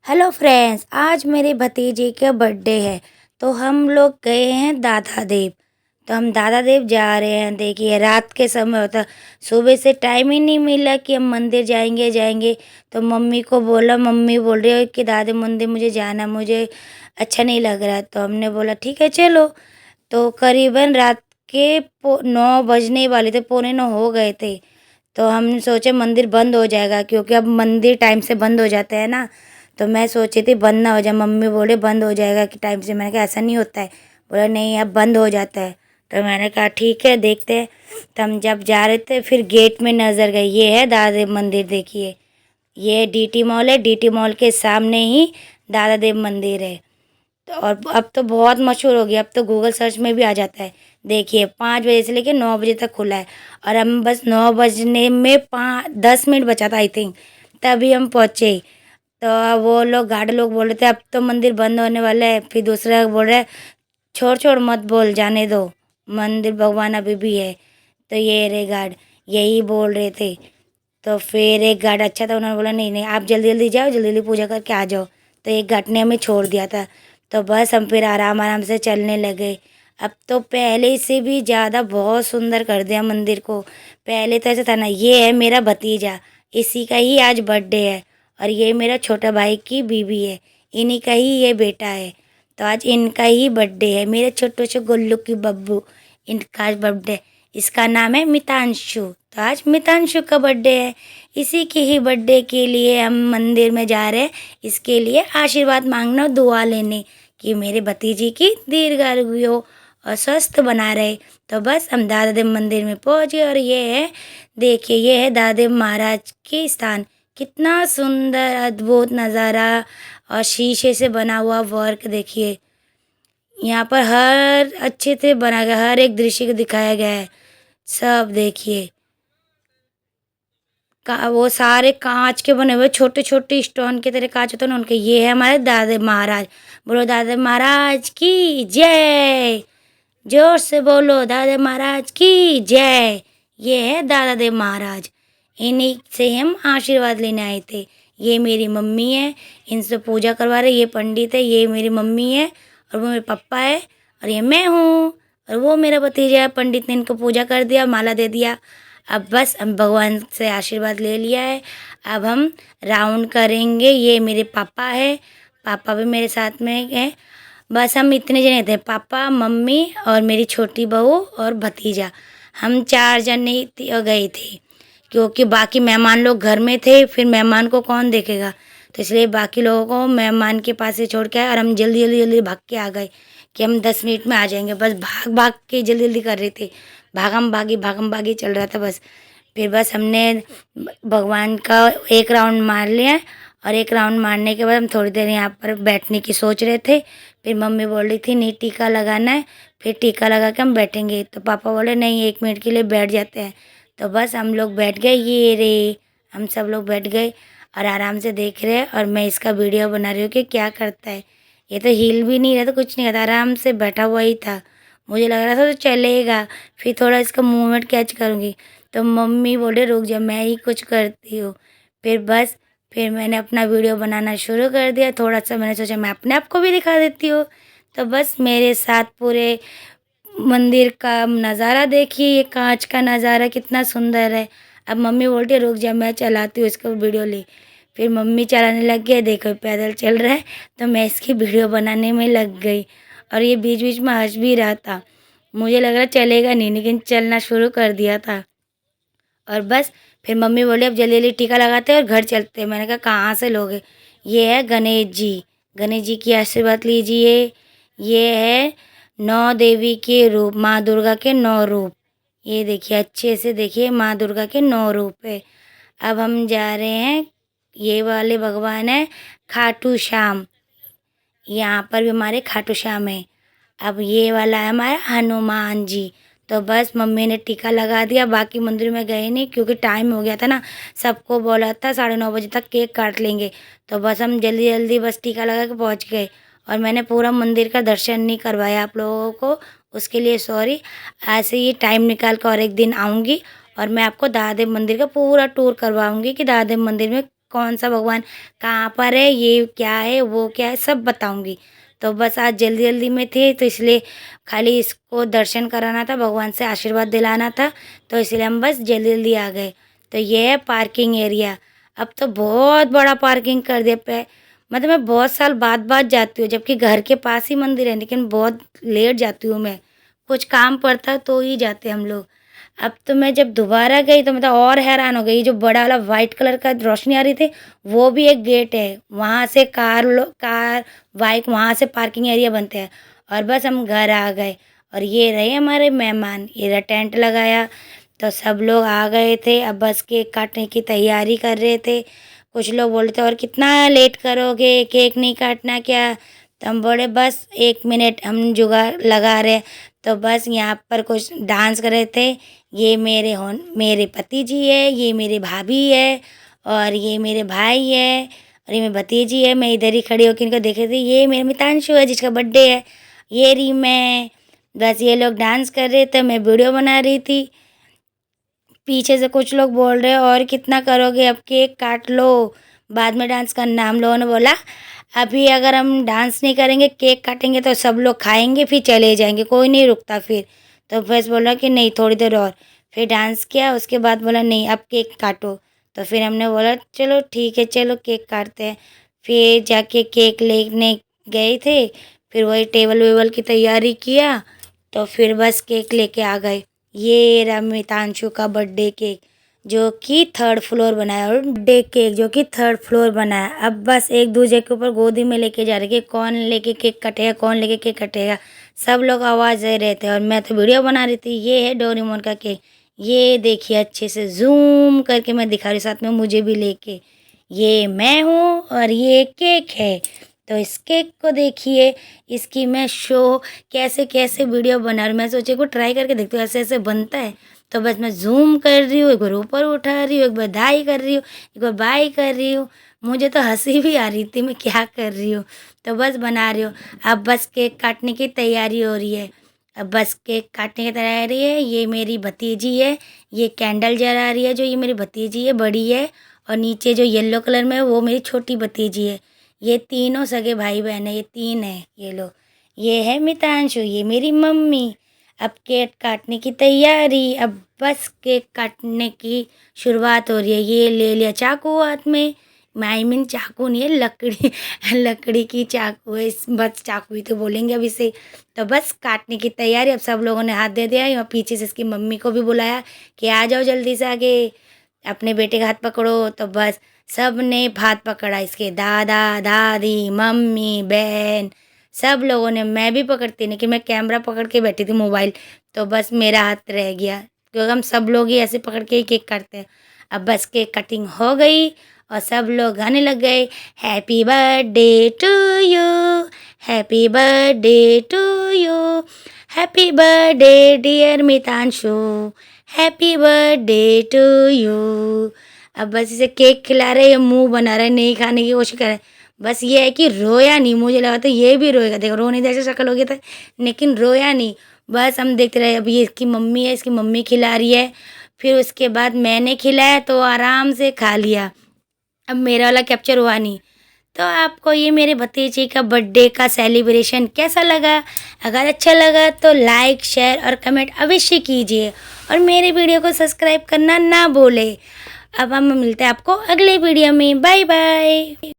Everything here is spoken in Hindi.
हेलो फ्रेंड्स, आज मेरे भतीजे का बर्थडे है। तो हम लोग गए हैं दादा देव। तो हम दादा देव जा रहे हैं। देखिए, रात के समय होता, सुबह से टाइम ही नहीं मिला कि हम मंदिर जाएंगे जाएंगे। तो मम्मी को बोला, मम्मी बोल रही है कि दादा मंदिर मुझे जाना, मुझे अच्छा नहीं लग रहा है। तो हमने बोला ठीक है चलो। तो करीबन रात के 9 बजने वाले थे, पौने 9 हो गए थे। तो हम सोचे मंदिर बंद हो जाएगा, क्योंकि अब मंदिर टाइम से बंद हो जाते हैं ना। तो मैं सोची थी बंद ना हो जाए, मम्मी बोले बंद हो जाएगा कि टाइम से। मैंने कहा ऐसा नहीं होता है। बोला नहीं, अब बंद हो जाता है। तो मैंने कहा ठीक है, देखते हैं। तो हम जब जा रहे थे, फिर गेट में नज़र गई, ये है दादा देव मंदिर। देखिए, ये डीटी मॉल है, डीटी मॉल के सामने ही दादा देव मंदिर है। तो और अब तो बहुत मशहूर हो गया, अब तो गूगल सर्च में भी आ जाता है। देखिए, 5 बजे से लेकर 9 बजे तक खुला है। और हम बस 9 बजने में 10 मिनट बचा था आई थिंक, तभी हम पहुँचे। तो वो लोग गार्ड लोग बोल रहे थे अब तो मंदिर बंद होने वाला है। फिर दूसरा बोल रहा है छोड़ छोड़ मत बोल, जाने दो, मंदिर भगवान अभी भी है। तो ये रे गार्ड यही बोल रहे थे। तो फिर एक गार्ड अच्छा था, उन्होंने बोला नहीं नहीं, आप जल्दी जल्दी जाओ, जल्दी जल्दी पूजा करके आ जाओ। तो एक गार्ड ने हमें छोड़ दिया था। तो बस हम फिर आराम आराम से चलने लगे। अब तो पहले से भी ज़्यादा बहुत सुंदर कर दिया मंदिर को। पहले तो ऐसा था ना, ये है मेरा भतीजा, इसी का ही आज बर्थडे है। और ये मेरा छोटा भाई की बीवी है, इन्हीं का ही ये बेटा है। तो आज इनका ही बर्थडे है, मेरे छोटे से गोल्लू की बब्बू, इनका आज बर्थडे। इसका नाम है मितांशु। तो आज मितांशु का बर्थडे है। इसी के ही बर्थडे के लिए हम मंदिर में जा रहे हैं, इसके लिए आशीर्वाद मांगना, दुआ लेने कि मेरे भतीजी की दीर्घायु हो और स्वस्थ बना रहे। तो बस हम दादा देव मंदिर में पहुंच गए। और ये है, देखिए, ये है दादा देव महाराज की स्थान। कितना सुंदर अद्भुत नज़ारा। और शीशे से बना हुआ वर्क देखिए, यहाँ पर हर अच्छे से बना गया, हर एक दृश्य को दिखाया गया है। सब देखिए, का वो सारे कांच के बने हुए, छोटे छोटे स्टोन की तरह कांच होते हैं ना उनके। ये है हमारे दादा महाराज। बोलो दादा महाराज की जय। जोर से बोलो दादा महाराज की जय। ये है दादा देव महाराज, इन्हीं से हम आशीर्वाद लेने आए थे। ये मेरी मम्मी है, इनसे पूजा करवा रहे। ये पंडित है, ये मेरी मम्मी है, और वो मेरे पापा है, और ये मैं हूँ। और वो मेरा भतीजा है। पंडित ने इनको पूजा कर दिया, माला दे दिया। अब बस हम भगवान से आशीर्वाद ले लिया है। अब हम राउंड करेंगे। ये मेरे पापा है, पापा भी मेरे साथ में है। बस हम इतने जने थे, पापा, मम्मी और मेरी छोटी बहू और भतीजा। हम 4 जने गए थे, क्योंकि बाकी मेहमान लोग घर में थे, फिर मेहमान को कौन देखेगा। तो इसलिए बाकी लोगों को मेहमान के पास से छोड़ के आए, और हम जल्दी जल्दी जल्दी भाग के आ गए कि हम 10 मिनट में आ जाएंगे। बस भाग भाग के जल्दी जल्दी कर रहे थे, भागम भागी चल रहा था बस। फिर बस हमने भगवान का एक राउंड मार लिया। और एक राउंड मारने के बाद हम थोड़ी देर यहाँ पर बैठने की सोच रहे थे। फिर मम्मी बोल रही थी नहीं, टीका लगाना है, फिर टीका लगा के हम बैठेंगे। तो पापा बोले नहीं, 1 मिनट के लिए बैठ जाते हैं। तो बस हम लोग बैठ गए, ये रे, हम सब लोग बैठ गए और आराम से देख रहे हैं। और मैं इसका वीडियो बना रही हूँ कि क्या करता है। ये तो हिल भी नहीं रहा था, कुछ नहीं था, आराम से बैठा हुआ ही था। मुझे लग रहा था तो चलेगा, फिर थोड़ा इसका मूवमेंट कैच करूँगी। तो मम्मी बोले रुक जा, मैं ही कुछ करती हूँ। फिर बस, फिर मैंने अपना वीडियो बनाना शुरू कर दिया। थोड़ा सा मैंने सोचा मैं अपने आप को भी दिखा देती हूँ। तो बस मेरे साथ पूरे मंदिर का नज़ारा देखिए, ये कांच का नज़ारा कितना सुंदर है। अब मम्मी बोलती है रुक जा, मैं चलाती हूँ इसको, वीडियो ले। फिर मम्मी चलाने लग गई, देखो पैदल चल रहा है। तो मैं इसकी वीडियो बनाने में लग गई। और ये बीच बीच में हंस भी रहा था। मुझे लग रहा चलेगा नहीं, लेकिन चलना शुरू कर दिया था। और बस फिर मम्मी बोली अब जल्दी जल्दी टीका लगाते हैं और घर चलते हैं। मैंने कहा कहाँ से लोगे। ये है गणेश जी, गणेश जी की आशीर्वाद लीजिए। ये है 9 देवी के रूप, माँ दुर्गा के 9 रूप। ये देखिए, अच्छे से देखिए, माँ दुर्गा के 9 रूप है। अब हम जा रहे हैं, ये वाले भगवान है खाटू श्याम। यहाँ पर भी हमारे खाटू श्याम है। अब ये वाला है हमारा हनुमान जी। तो बस मम्मी ने टीका लगा दिया, बाकी मंदिर में गए नहीं क्योंकि टाइम हो गया था ना। सबको बोला था 9:30 बजे तक केक काट लेंगे। तो बस हम जल्दी जल्दी बस टीका लगा के पहुँच गए। और मैंने पूरा मंदिर का दर्शन नहीं करवाया आप लोगों को, उसके लिए सॉरी। ऐसे ही टाइम निकाल कर और एक दिन आऊँगी और मैं आपको दादेव मंदिर का पूरा टूर करवाऊँगी कि दादेव मंदिर में कौन सा भगवान कहाँ पर है, ये क्या है, वो क्या है, सब बताऊंगी। तो बस आज जल्दी जल्दी में थे तो इसलिए खाली इसको दर्शन कराना था, भगवान से आशीर्वाद दिलाना था, तो इसलिए हम बस जल्दी जल्दी आ गए। तो ये है पार्किंग एरिया। अब तो बहुत बड़ा पार्किंग कर दिया पे। मतलब मैं बहुत साल बाद जाती हूँ, जबकि घर के पास ही मंदिर है, लेकिन बहुत लेट जाती हूँ मैं। कुछ काम पड़ता है तो ही जाते हम लोग। अब तो मैं जब दोबारा गई तो मतलब और हैरान हो गई, जो बड़ा वाला वाइट कलर का रोशनी आ रही थी, वो भी एक गेट है। वहाँ से कार बाइक वहाँ से पार्किंग एरिया बनते हैं। और बस हम घर आ गए और ये रहे हमारे मेहमान। ये रहा टेंट लगाया, तो सब लोग आ गए थे। अब बस केक काटने की तैयारी कर रहे थे। कुछ लोग बोल रहे थे और कितना लेट करोगे, केक नहीं काटना क्या? तो हम बोले बस 1 मिनट हम जुगाड़ लगा रहे। तो बस यहाँ पर कुछ डांस कर रहे थे। ये मेरे पति जी है, ये मेरे भाभी है, और ये मेरे भाई है, और ये मेरी भतीजी है। मैं इधर ही खड़ी होकर इनको देख रही थी। ये मेरे मितांशु है जिसका बर्थडे है। ये रही मैं। बस ये लोग डांस कर रहे थे, मैं वीडियो बना रही थी। पीछे से कुछ लोग बोल रहे और कितना करोगे, अब केक काट लो, बाद में डांस करना। हम लोगों ने बोला अभी अगर हम डांस नहीं करेंगे, केक काटेंगे तो सब लोग खाएंगे फिर चले जाएंगे, कोई नहीं रुकता फिर। तो बस बोला कि नहीं थोड़ी देर और। फिर डांस किया, उसके बाद बोला नहीं अब केक काटो। तो फिर हमने बोला चलो ठीक है, चलो केक काटते हैं। फिर जाके केक लेने गए थे। फिर वही टेबल वेबल की तैयारी किया, तो फिर बस केक लेके आ गए। ये रहा मितांशु का बर्थडे केक, जो कि 3rd फ्लोर बनाया, और बर्थडे केक जो कि 3rd फ्लोर बनाया। अब बस एक दूसरे के ऊपर गोदी में लेके जा रहे कि कौन लेके केक कटेगा, कौन लेके केक कटेगा। सब लोग आवाज़ दे रहे थे और मैं तो वीडियो बना रही थी। ये है डोरेमोन का केक। ये देखिए अच्छे से जूम करके मैं दिखा रही हूँ, साथ में मुझे भी लेके। ये मैं हूँ और ये केक है। तो इस केक को देखिए, इसकी मैं शो कैसे कैसे वीडियो बना रही हूँ। मैं सोचे को ट्राई करके देखती हूँ ऐसे ऐसे बनता है। तो बस मैं जूम कर रही हूँ, एक बार ऊपर उठा रही हूँ, एक बार दाई कर रही हूँ, एक बार बाई कर रही हूँ। मुझे तो हंसी भी आ रही थी मैं क्या कर रही हूँ। तो बस बना रही हूँ। अब बस केक काटने की तैयारी हो रही है। अब बस केक काटने की तैयारी है। ये मेरी भतीजी है, ये कैंडल जला रही है, जो ये मेरी भतीजी है बड़ी है। और नीचे जो येलो कलर में है वो मेरी छोटी भतीजी है। ये तीनों सगे भाई बहन है, ये 3 है ये लोग। ये है मितांशु, ये मेरी मम्मी। अब केक काटने की तैयारी। अब बस केक काटने की शुरुआत हो रही है। ये ले लिया चाकू हाथ में। आई मीन चाकू नहीं है, लकड़ी लकड़ी की चाकू है, इस बस चाकू ही तो बोलेंगे अब इसे। तो बस काटने की तैयारी। अब सब लोगों ने हाथ दे दिया। यहाँ पीछे से इसकी मम्मी को भी बुलाया कि आ जाओ जल्दी से आगे, अपने बेटे का हाथ पकड़ो। तो बस सब ने हाथ पकड़ा, इसके दादा दादी मम्मी बहन सब लोगों ने। मैं भी पकड़ती, लेकिन मैं कैमरा पकड़ के बैठी थी मोबाइल, तो बस मेरा हाथ रह गया, क्योंकि हम सब लोग ही ऐसे पकड़ के ही केक काटते हैं। अब बस केक कटिंग हो गई और सब लोग गाने लग गए, happy birthday to you, happy birthday to you, happy birthday dear Mitanshu, happy birthday to you. अब बस इसे केक खिला रहे हैं, मुंह बना रहे हैं, नहीं खाने की कोशिश कर रहे हैं। बस ये है कि रोया नहीं। मुझे लगा था ये भी रोएगा, देखो रोने जैसे शक्ल हो गया था, लेकिन रोया नहीं। बस हम देखते रहे। अब ये इसकी मम्मी है, इसकी मम्मी खिला रही है। फिर उसके बाद मैंने खिलाया तो आराम से खा लिया। अब मेरा वाला कैप्चर हुआ नहीं। तो आपको ये मेरे भतीजे का बर्थडे का सेलिब्रेशन कैसा लगा? अगर अच्छा लगा तो लाइक शेयर और कमेंट अवश्य कीजिए, और मेरे वीडियो को सब्सक्राइब करना ना भूलें। अब हम मिलते हैं आपको अगले वीडियो में। Bye bye.